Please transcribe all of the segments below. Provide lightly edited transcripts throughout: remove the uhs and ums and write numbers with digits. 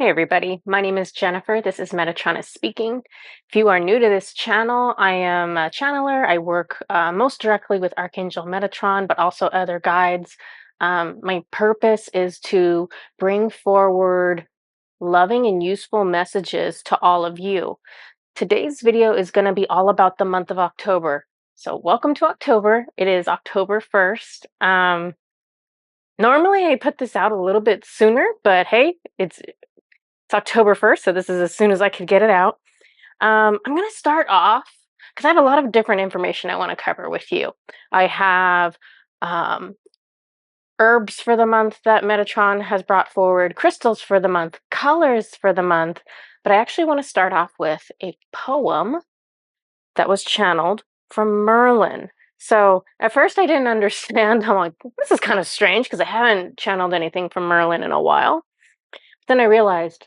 Hey everybody, my name is Jennifer. This is Metatron speaking. If you are new to this channel, I am a channeler. I work most directly with Archangel Metatron, but also other guides. My purpose is to bring forward loving and useful messages to all of you. Today's video is going to be all about the month of October. So welcome to October. It is October 1st. Normally I put this out a little bit sooner, but hey, it's October 1st, so this is as soon as I could get it out. I'm going to start off because I have a lot of different information I want to cover with you. I have um, herbs for the month that Metatron has brought forward, crystals for the month, colors for the month, but I actually want to start off with a poem that was channeled from Merlin. So at first I didn't understand. I'm like, this is kind of strange because I haven't channeled anything from Merlin in a while. But then I realized,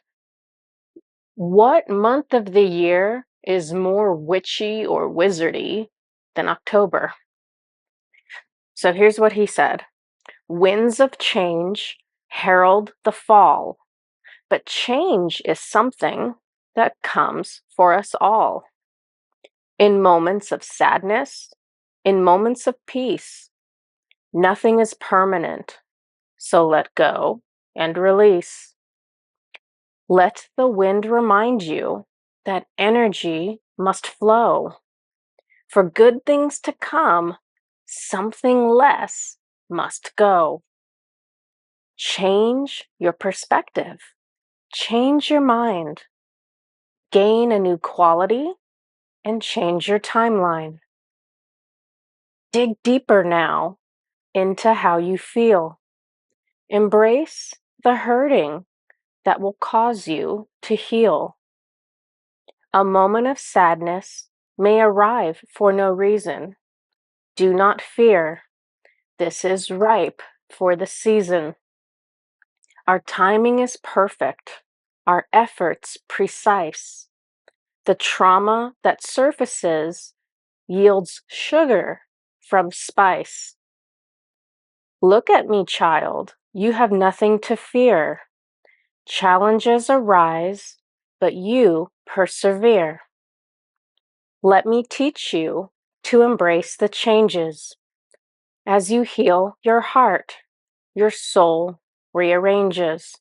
what month of the year is more witchy or wizardy than October? So here's what he said. Winds of change herald the fall, but change is something that comes for us all. In moments of sadness, in moments of peace, nothing is permanent, so let go and release. Let the wind remind you that energy must flow. For good things to come, something less must go. Change your perspective. Change your mind. Gain a new quality and change your timeline. Dig deeper now into how you feel. Embrace the hurting that will cause you to heal. A moment of sadness may arrive for no reason. Do not fear. This is ripe for the season. Our timing is perfect, our efforts precise. The trauma that surfaces yields sugar from spice. Look at me, child, you have nothing to fear. Challenges arise, but you persevere. Let me teach you to embrace the changes. As you heal your heart, your soul rearranges.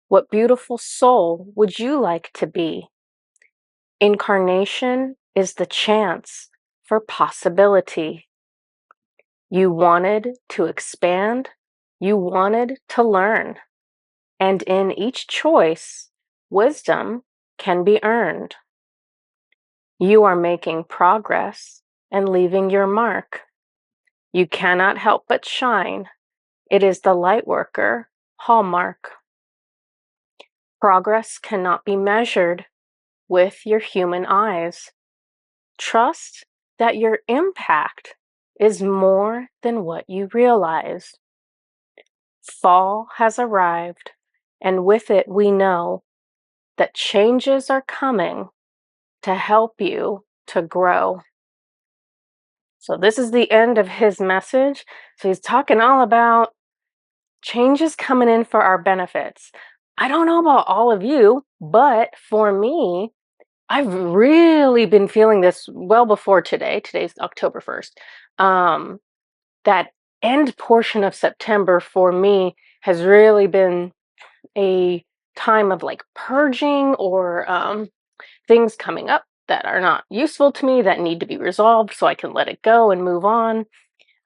What beautiful soul would you like to be? Incarnation is the chance for possibility. You wanted to expand, you wanted to learn, and in each choice, wisdom can be earned. You are making progress and leaving your mark. You cannot help but shine. It is the Lightworker hallmark. Progress cannot be measured with your human eyes. Trust that your impact is more than what you realize. Fall has arrived, and with it we know that changes are coming to help you to grow. So this is the end of his message. So he's talking all about changes coming in for our benefits. I don't know about all of you, but for me, I've really been feeling this well before today. Today's October 1st. That end portion of September for me has really been a time of like purging or things coming up that are not useful to me that need to be resolved so I can let it go and move on.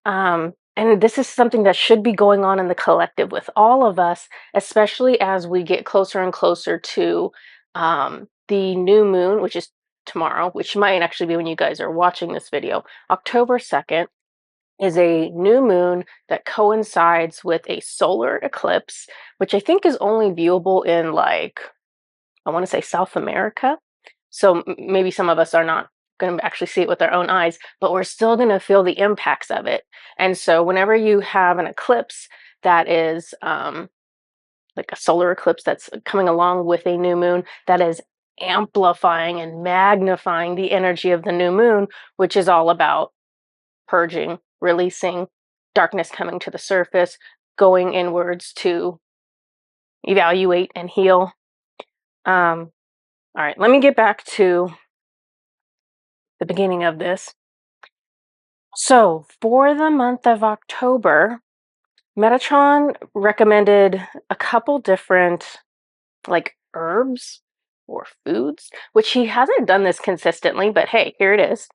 And this is something that should be going on in the collective with all of us, especially as we get closer and closer to the new moon, which is tomorrow, which might actually be when you guys are watching this video. October 2nd is a new moon that coincides with a solar eclipse, which I think is only viewable in, like, I want to say South America. So maybe some of us are not going to actually see it with our own eyes, but we're still going to feel the impacts of it. And so whenever you have an eclipse that is like a solar eclipse that's coming along with a new moon, that is amplifying and magnifying the energy of the new moon, which is all about purging, releasing, darkness coming to the surface, going inwards to evaluate and heal. All right, let me get back to the beginning of this. So for the month of October, Metatron recommended a couple different like herbs or foods, which he hasn't done this consistently, but hey, here it is.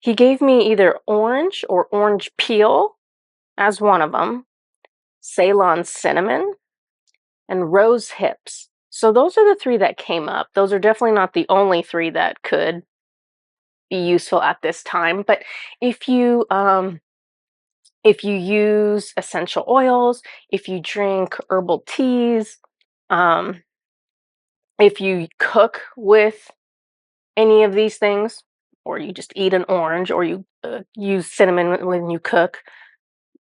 He gave me either orange or orange peel as one of them, Ceylon cinnamon, and rose hips. So those are the three that came up. Those are definitely not the only three that could be useful at this time. But if you use essential oils, if you drink herbal teas, if you cook with any of these things, or you just eat an orange, or you use cinnamon when you cook,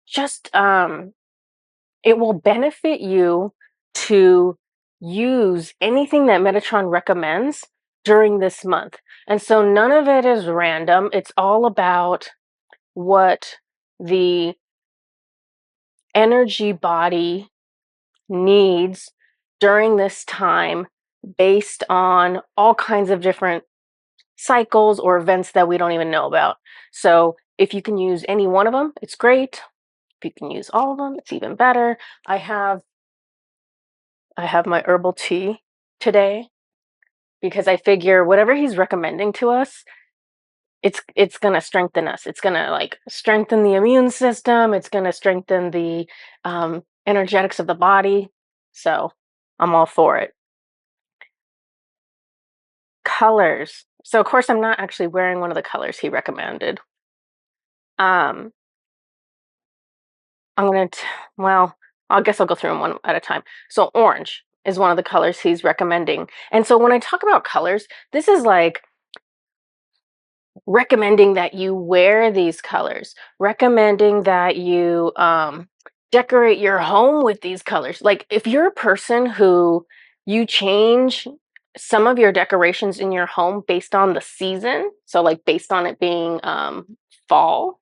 just it will benefit you to use anything that Metatron recommends during this month. And so none of it is random. It's all about what the energy body needs during this time based on all kinds of different cycles or events that we don't even know about. So if you can use any one of them, it's great. If you can use all of them, it's even better. I have my herbal tea today because I figure whatever he's recommending to us, it's gonna strengthen us. It's gonna like strengthen the immune system. It's gonna strengthen the energetics of the body. So I'm all for it. Colors. So of course I'm not actually wearing one of the colors he recommended. Um, well, I guess I'll go through them one at a time. So orange is one of the colors he's recommending. And so when I talk about colors, this is like recommending that you wear these colors, recommending that you decorate your home with these colors. Like if you're a person who you change some of your decorations in your home based on the season, so like based on it being fall,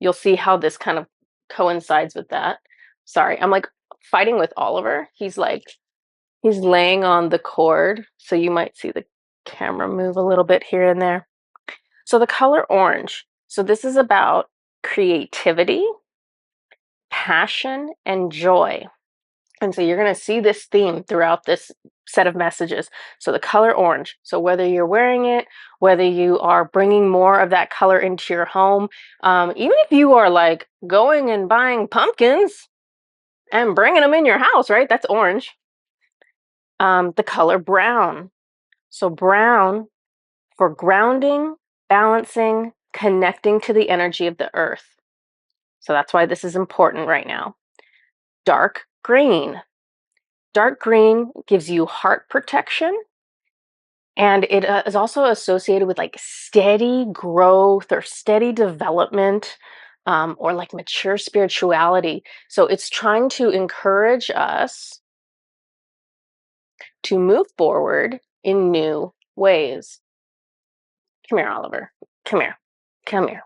you'll see how this kind of coincides with that. Sorry, I'm like fighting with Oliver. He's laying on the cord, so you might see the camera move a little bit here and there. So the color orange. So this is about creativity, passion, and joy. And so you're going to see this theme throughout this set of messages. So the color orange. So whether you're wearing it, whether you are bringing more of that color into your home, even if you are like going and buying pumpkins and bringing them in your house, right? That's orange. The color brown. So brown for grounding, balancing, connecting to the energy of the earth. So that's why this is important right now. Dark green. Dark green gives you heart protection, and it is also associated with like steady growth or steady development, or like mature spirituality. So it's trying to encourage us to move forward in new ways. Come here, Oliver. Come here. Come here.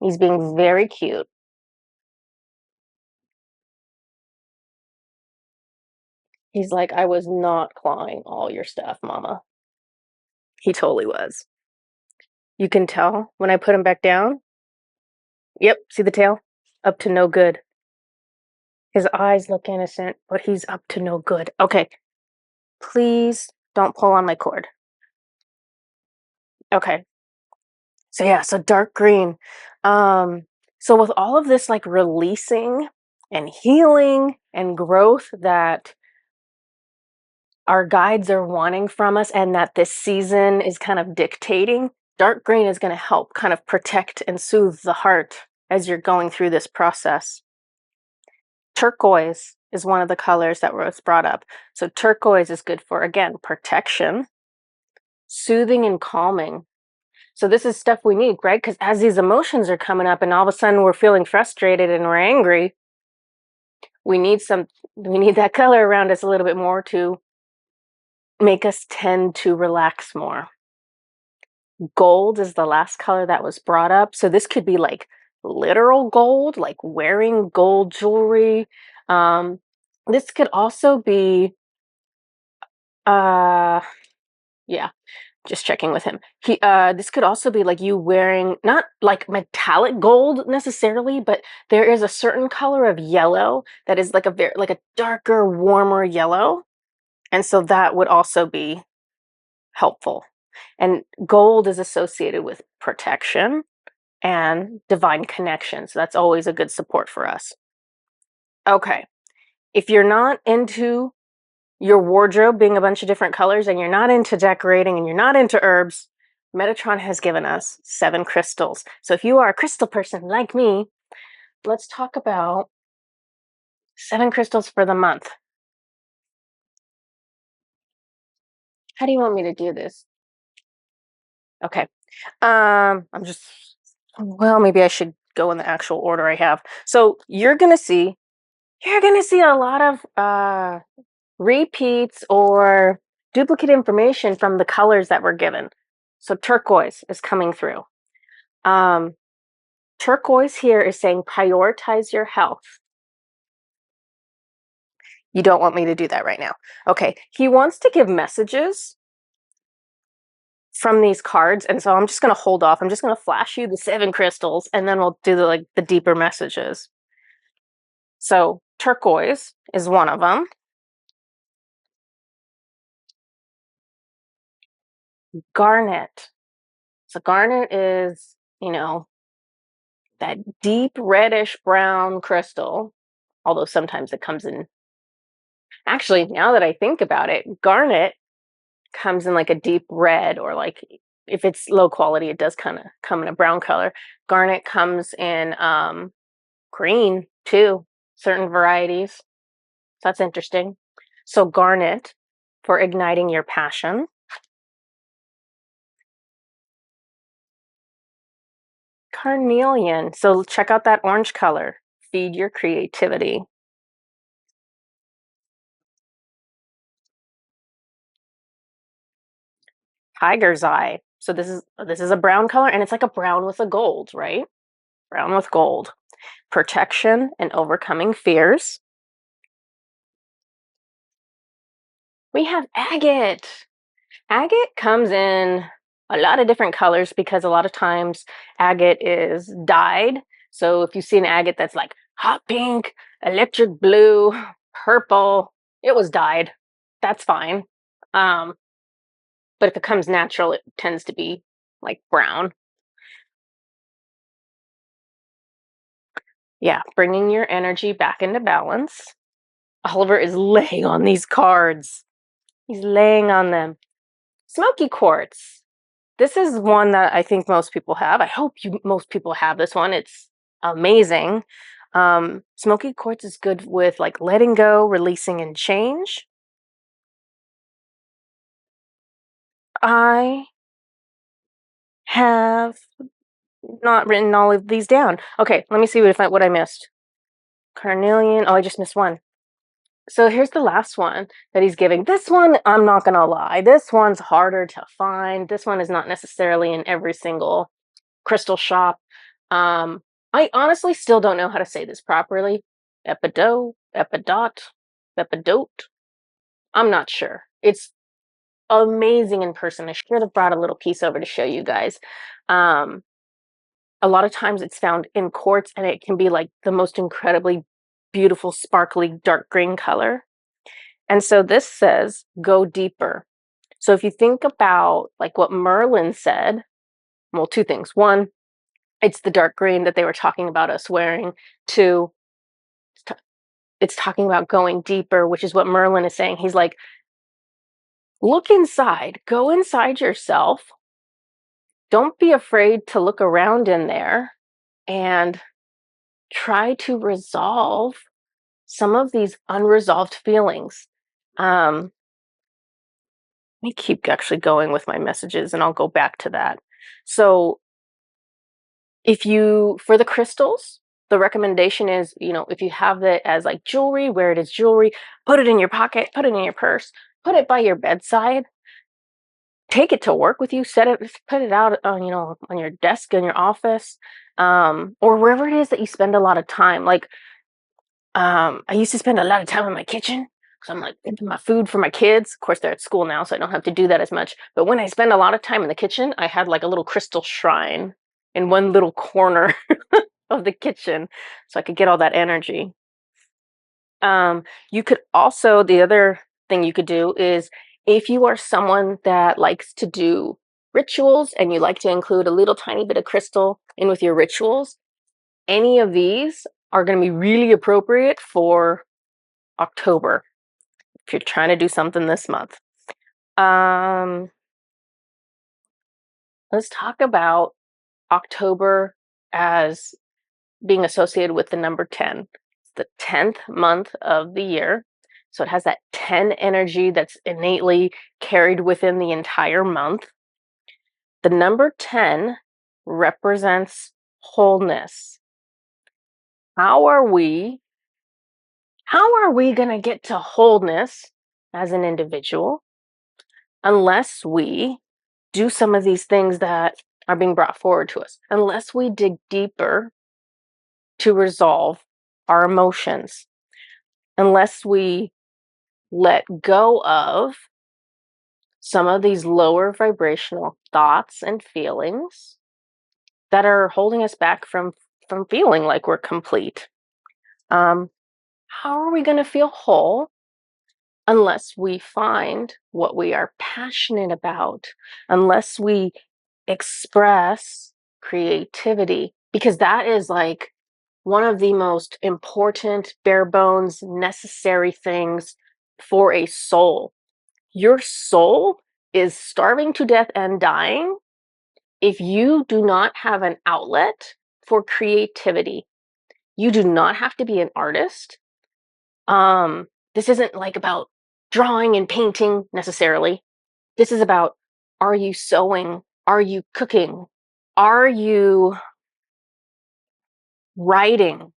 He's being very cute. He's like, I was not clawing all your stuff, Mama. He totally was. You can tell when I put him back down. Yep, see the tail? Up to no good. His eyes look innocent, but he's up to no good. Okay, please don't pull on my cord. Okay. So yeah, so dark green. So with all of this like releasing and healing and growth that our guides are wanting from us and that this season is kind of dictating, dark green is going to help kind of protect and soothe the heart as you're going through this process. Turquoise is one of the colors that was brought up. So turquoise is good for, again, protection, soothing and calming. So this is stuff we need, right? Because as these emotions are coming up and all of a sudden we're feeling frustrated and we're angry, we need that color around us a little bit more to make us tend to relax more. Gold is the last color that was brought up. So this could be like literal gold, like wearing gold jewelry. This could also be Yeah, just checking with him. This could also be like you wearing not like metallic gold necessarily, but there is a certain color of yellow that is like a very like a darker, warmer yellow, and so that would also be helpful. And gold is associated with protection and divine connection, so that's always a good support for us. Okay, if you're not into your wardrobe being a bunch of different colors and you're not into decorating and you're not into herbs, Metatron has given us 7 crystals. So if you are a crystal person like me, let's talk about 7 crystals for the month. How do you want me to do this? Okay. I'm just, well, maybe I should go in the actual order I have. So you're going to see a lot of repeats or duplicate information from the colors that were given. So turquoise is coming through. Turquoise here is saying prioritize your health. You don't want me to do that right now. Okay, he wants to give messages from these cards, and so I'm just going to hold off. I'm just going to flash you the 7 crystals, and then we'll do the deeper messages. So turquoise is one of them. Garnet. So garnet is, that deep reddish brown crystal, although sometimes it comes in. Actually, now that I think about it, garnet comes in like a deep red, or like if it's low quality, it does kind of come in a brown color. Garnet comes in green too, certain varieties. So that's interesting. So garnet for igniting your passion. Carnelian. So check out that orange color. Feed your creativity. Tiger's eye. So this is a brown color, and it's like a brown with a gold, right? Brown with gold. Protection and overcoming fears. We have agate. Agate comes in a lot of different colors because a lot of times agate is dyed. So if you see an agate that's like hot pink, electric blue, purple, it was dyed. That's fine. Um, but if it comes natural, it tends to be like brown. Yeah, bringing your energy back into balance. Oliver is laying on these cards. He's laying on them. Smoky quartz. This is one that I think most people have. I hope most people have this one. It's amazing. Smoky quartz is good with like letting go, releasing, and change. I have not written all of these down. Okay, let me see what I missed. Carnelian. Oh, I just missed one. So here's the last one that he's giving. This one, I'm not gonna lie, this one's harder to find. This one is not necessarily in every single crystal shop. I honestly still don't know how to say this properly. Epidote. I'm not sure. It's amazing in person. I should have brought a little piece over to show you guys. Um, a lot of times it's found in quartz, and it can be like the most incredibly beautiful, sparkly, dark green color. And so this says, go deeper. So if you think about like what Merlin said, well, 2 things. One, it's the dark green that they were talking about us wearing. 2, it's talking about going deeper, which is what Merlin is saying. He's like, look inside, go inside yourself. Don't be afraid to look around in there and try to resolve some of these unresolved feelings. Let me keep actually going with my messages, and I'll go back to that. So for the crystals, the recommendation is, if you have it as like jewelry, wear it as jewelry, put it in your pocket, put it in your purse, put it by your bedside, take it to work with you, put it out on, on your desk in your office, or wherever it is that you spend a lot of time. Like, I used to spend a lot of time in my kitchen. because I'm like thinking my food for my kids. Of course, they're at school now, so I don't have to do that as much. But when I spend a lot of time in the kitchen, I had like a little crystal shrine in one little corner of the kitchen so I could get all that energy. You could also, the other thing you could do is if you are someone that likes to do rituals and you like to include a little tiny bit of crystal in with your rituals, any of these are going to be really appropriate for October if you're trying to do something this month. Let's talk about October as being associated with the number 10. It's the 10th month of the year. So it has that 10 energy that's innately carried within the entire month. The number 10 represents wholeness. How are we going to get to wholeness as an individual unless we do some of these things that are being brought forward to us, unless we dig deeper to resolve our emotions, unless we let go of some of these lower vibrational thoughts and feelings that are holding us back from feeling like we're complete. How are we going to feel whole unless we find what we are passionate about, unless we express creativity? Because that is like one of the most important, bare bones, necessary things for a soul. Your soul is starving to death and dying if you do not have an outlet for creativity. You do not have to be an artist. This isn't like about drawing and painting necessarily. This is about, are you sewing? Are you cooking? Are you writing?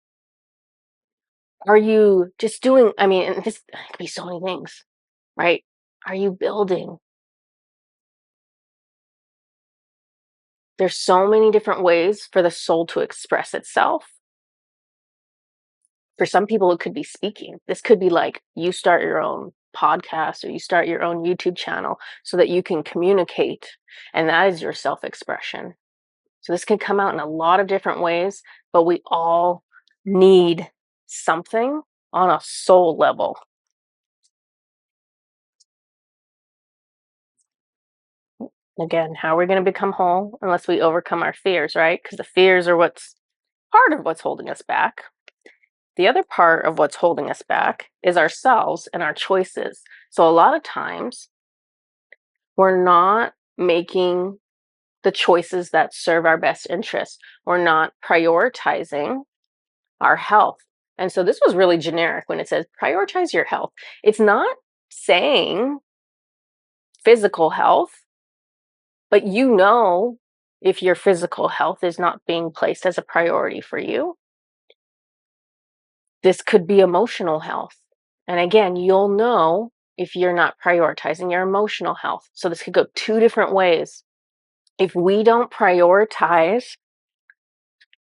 Are you just doing, I mean, and this could be so many things, right? Are you building? There's so many different ways for the soul to express itself. For some people, it could be speaking. This could be like you start your own podcast or you start your own YouTube channel so that you can communicate, and that is your self-expression. So this can come out in a lot of different ways, but we all need something on a soul level. Again, how are we going to become whole unless we overcome our fears, right? Because the fears are what's part of what's holding us back. The other part of what's holding us back is ourselves and our choices. So a lot of times we're not making the choices that serve our best interests. We're not prioritizing our health. And so this was really generic when it says prioritize your health. It's not saying physical health, but you know if your physical health is not being placed as a priority for you. This could be emotional health. And again, you'll know if you're not prioritizing your emotional health. So this could go two different ways. If we don't prioritize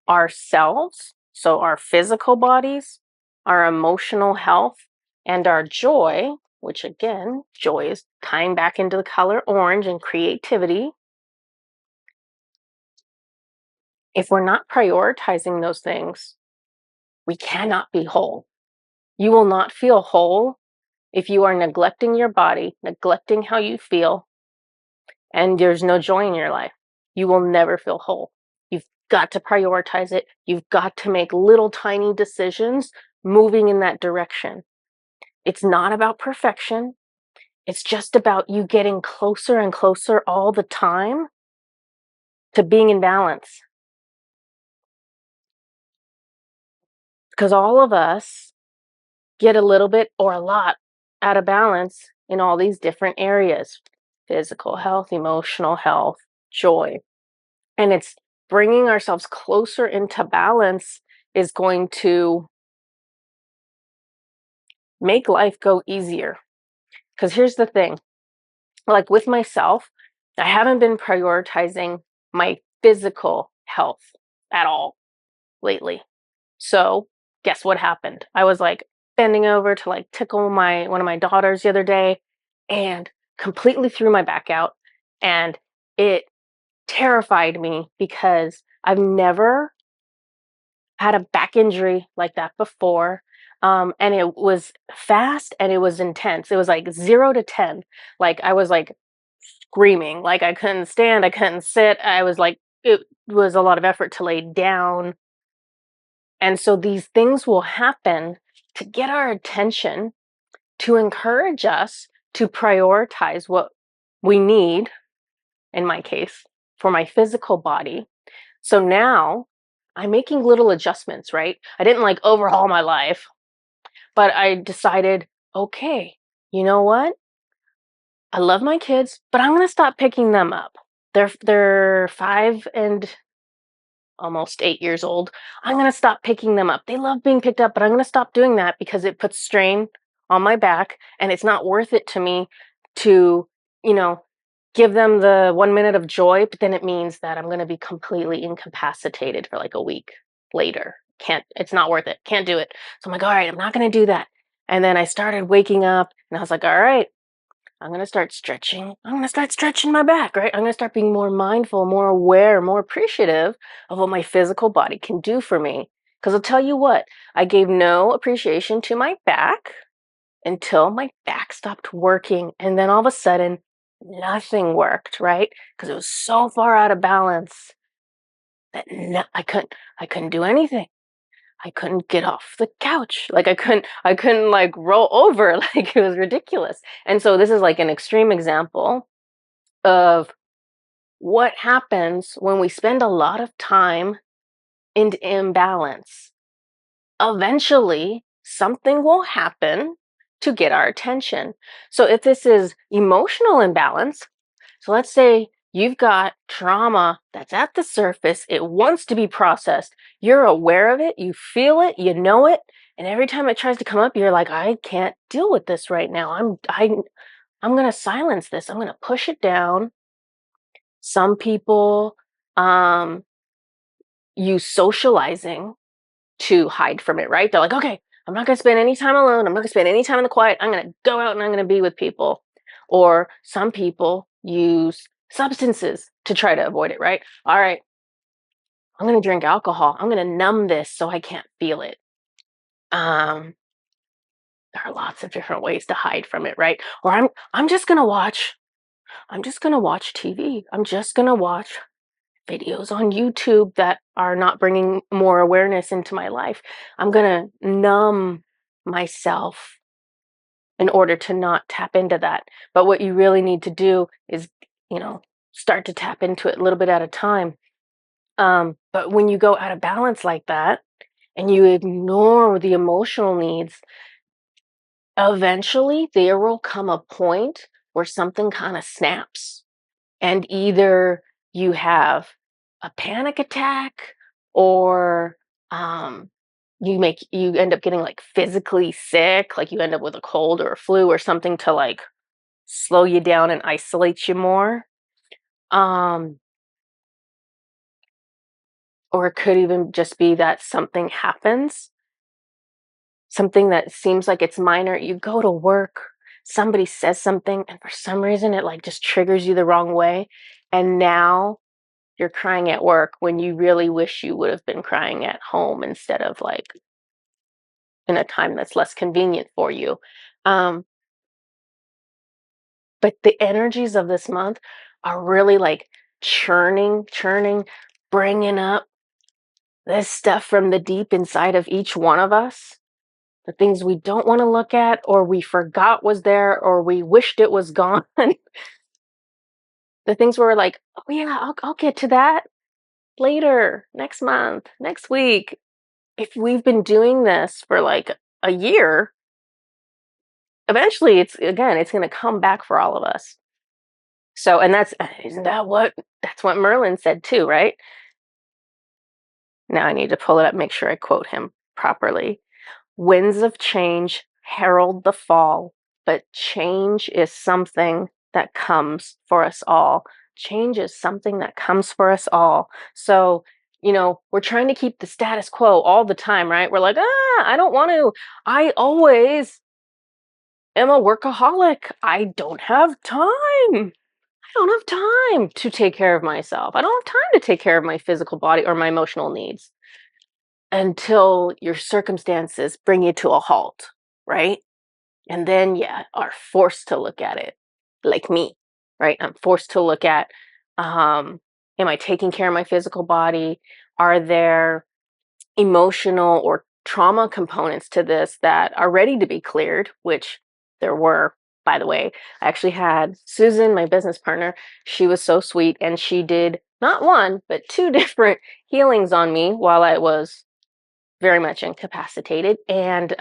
ourselves, so our physical bodies, our emotional health, and our joy, which again, joy is tying back into the color orange and creativity. If we're not prioritizing those things, we cannot be whole. You will not feel whole if you are neglecting your body, neglecting how you feel, and there's no joy in your life. You will never feel whole. You've got to prioritize it. You've got to make little tiny decisions moving in that direction. It's not about perfection. It's just about you getting closer and closer all the time to being in balance. Because all of us get a little bit or a lot out of balance in all these different areas: physical health, emotional health, joy. And it's bringing ourselves closer into balance is going to make life go easier. Because here's the thing, like with myself, I haven't been prioritizing my physical health at all lately. So guess what happened? I was like, bending over to like tickle one of my daughters the other day and completely threw my back out. And it terrified me because I've never had a back injury like that before. And it was fast and it was intense. It was like 0 to 10. Like I was like screaming, like I couldn't stand, I couldn't sit. I was like, it was a lot of effort to lay down. And so these things will happen to get our attention, to encourage us to prioritize what we need, in my case, for my physical body. So now I'm making little adjustments, right? I didn't like overhaul my life, but I decided, okay, you know what? I love my kids, but I'm going to stop picking them up. They're 5 and almost 8 years old. I'm going to stop picking them up. They love being picked up, but I'm going to stop doing that because it puts strain on my back and it's not worth it to me to, you know, give them the 1 minute of joy, but then it means that I'm going to be completely incapacitated for like a week later. It's not worth it. Can't do it. So I'm like, all right, I'm not going to do that. And then I started waking up and I was like, all right, I'm going to start stretching. I'm going to start stretching my back, right? I'm going to start being more mindful, more aware, more appreciative of what my physical body can do for me. Because I'll tell you what, I gave no appreciation to my back until my back stopped working. And then all of a sudden, nothing worked, right? Because it was so far out of balance that I couldn't do anything. I couldn't get off the couch. Like I couldn't like roll over. Like it was ridiculous. And so this is like an extreme example of what happens when we spend a lot of time in imbalance. Eventually, something will happen to get our attention. So if this is emotional imbalance, so let's say you've got trauma that's at the surface, it wants to be processed. You're aware of it, you feel it, you know it, and every time it tries to come up, you're like, I can't deal with this right now. I'm going to silence this. I'm going to push it down. Some people use socializing to hide from it, right? They're like, okay, I'm not going to spend any time alone. I'm not going to spend any time in the quiet. I'm going to go out and I'm going to be with people. Or some people use substances to try to avoid it, right? All right, I'm going to drink alcohol. I'm going to numb this so I can't feel it. Um, there are lots of different ways to hide from it, right? Or I'm just going to watch TV. I'm just going to watch videos on YouTube that are not bringing more awareness into my life. I'm going to numb myself in order to not tap into that. But what you really need to do is, you know, start to tap into it a little bit at a time. But when you go out of balance like that and you ignore the emotional needs, eventually there will come a point where something kind of snaps and either you have a panic attack or you end up getting like physically sick, like you end up with a cold or a flu or something to like slow you down and isolate you more. um or it could even just be that something happens, something that seems like it's minor. You go to work, somebody says something and for some reason it like just triggers you the wrong way, and now you're crying at work when you really wish you would have been crying at home instead of like in a time that's less convenient for you. Um, but the energies of this month are really like churning, bringing up this stuff from the deep inside of each one of us. The things we don't want to look at, or we forgot was there, or we wished it was gone. The things where we're like, oh yeah, I'll get to that later, next month, next week. If we've been doing this for like a year, eventually it's going to come back for all of us. So, and that's what Merlin said too, right? Now I need to pull it up, make sure I quote him properly. Winds of change herald the fall, but change is something that comes for us all. Change is something that comes for us all. So we're trying to keep the status quo all the time, right? We're like, I don't want to. I always am a workaholic. I don't have time. I don't have time to take care of myself. I don't have time to take care of my physical body or my emotional needs until your circumstances bring you to a halt, right? And then, yeah, are forced to look at it like me, right? I'm forced to look at, am I taking care of my physical body? Are there emotional or trauma components to this that are ready to be cleared, which there were, by the way. I actually had Susan, my business partner. She was so sweet, and she did not one, but two different healings on me while I was very much incapacitated. And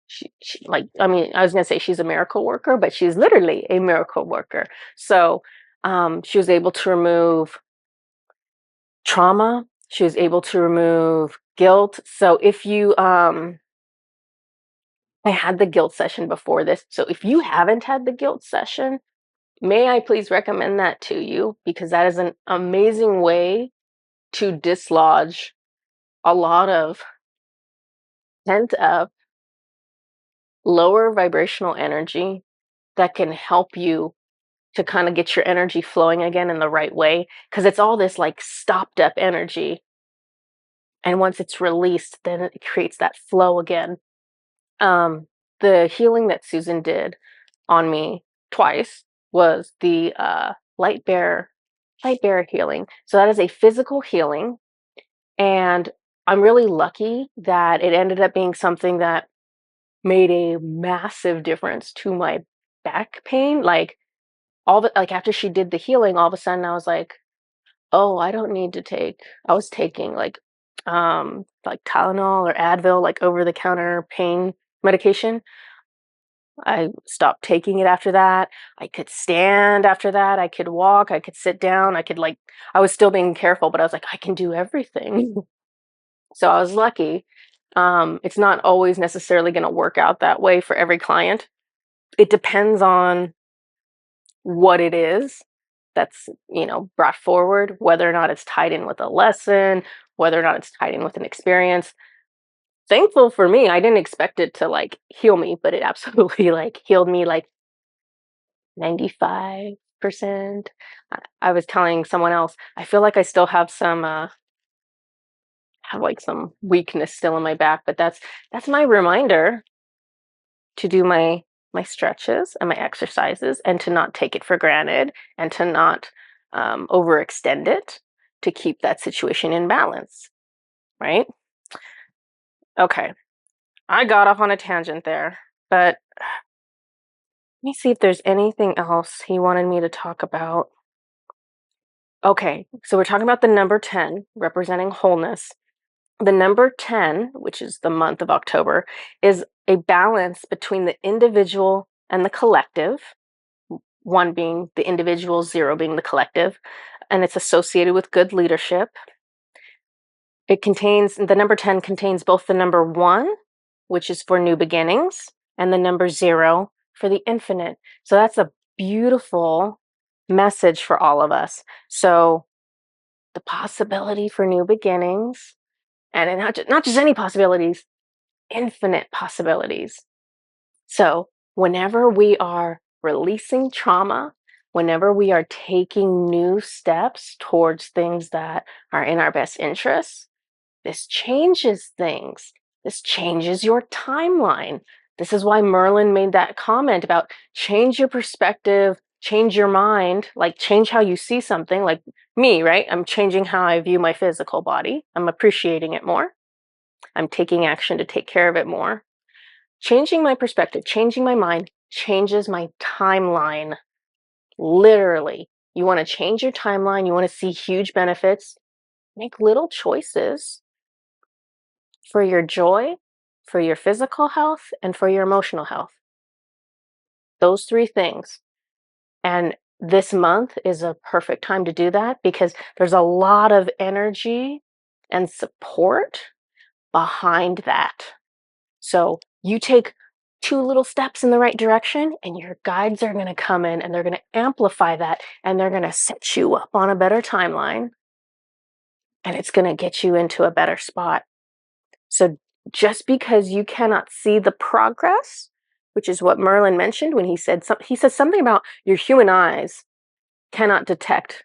she like, I mean, I was gonna say she's a miracle worker, but she's literally a miracle worker. So she was able to remove trauma. She was able to remove guilt. So if you I had the guilt session before this. So if you haven't had the guilt session, may I please recommend that to you, because that is an amazing way to dislodge a lot of pent up lower vibrational energy that can help you to kind of get your energy flowing again in the right way, because it's all this like stopped up energy, and once it's released, then it creates that flow again. The healing that Susan did on me twice was the Lightbearer Healing. So that is a physical healing, and I'm really lucky that it ended up being something that made a massive difference to my back pain. Like like after she did the healing, all of a sudden I was like, oh, I don't need to take. I was taking like Tylenol or Advil, like over the counter pain medication. I stopped taking it after that. I could stand after that. I could walk. I could sit down. I could like, I was still being careful, but I was like, I can do everything. So I was lucky. It's not always necessarily going to work out that way for every client. It depends on what it is that's, brought forward, whether or not it's tied in with a lesson, whether or not it's tied in with an experience. Thankful for me, I didn't expect it to like heal me, but it absolutely like healed me like 95%. I was telling someone else, I feel like I still have some weakness still in my back, but that's my reminder to do my stretches and my exercises, and to not take it for granted, and to not overextend it, to keep that situation in balance, right? Okay, I got off on a tangent there, but let me see if there's anything else he wanted me to talk about. Okay, so we're talking about the number 10 representing wholeness. The number 10, which is the month of October, is a balance between the individual and the collective, one being the individual, zero being the collective, and it's associated with good leadership. The number 10 contains both the number 1, which is for new beginnings, and the number 0 for the infinite. So that's a beautiful message for all of us. So the possibility for new beginnings, and not just any possibilities, infinite possibilities. So whenever we are releasing trauma, whenever we are taking new steps towards things that are in our best interests, this changes things. This changes your timeline. This is why Merlin made that comment about change your perspective, change your mind, like change how you see something. Like me, right? I'm changing how I view my physical body. I'm appreciating it more. I'm taking action to take care of it more. Changing my perspective, changing my mind changes my timeline. Literally. You want to change your timeline, you want to see huge benefits, make little choices for your joy, for your physical health, and for your emotional health. Those three things. And this month is a perfect time to do that, because there's a lot of energy and support behind that. So you take two little steps in the right direction, and your guides are going to come in and they're going to amplify that, and they're going to set you up on a better timeline. and it's going to get you into a better spot. So just because you cannot see the progress, which is what Merlin mentioned when he said something about your human eyes cannot detect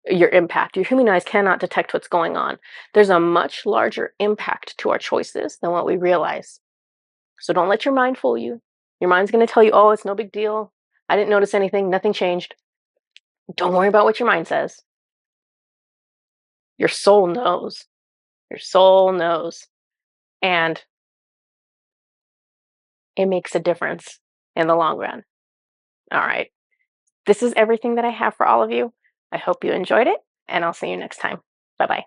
your impact. Your human eyes cannot detect what's going on. There's a much larger impact to our choices than what we realize. So don't let your mind fool you. Your mind's going to tell you, oh, it's no big deal. I didn't notice anything. Nothing changed. Don't worry about what your mind says. Your soul knows. Your soul knows. And it makes a difference in the long run. All right. This is everything that I have for all of you. I hope you enjoyed it, and I'll see you next time. Bye-bye.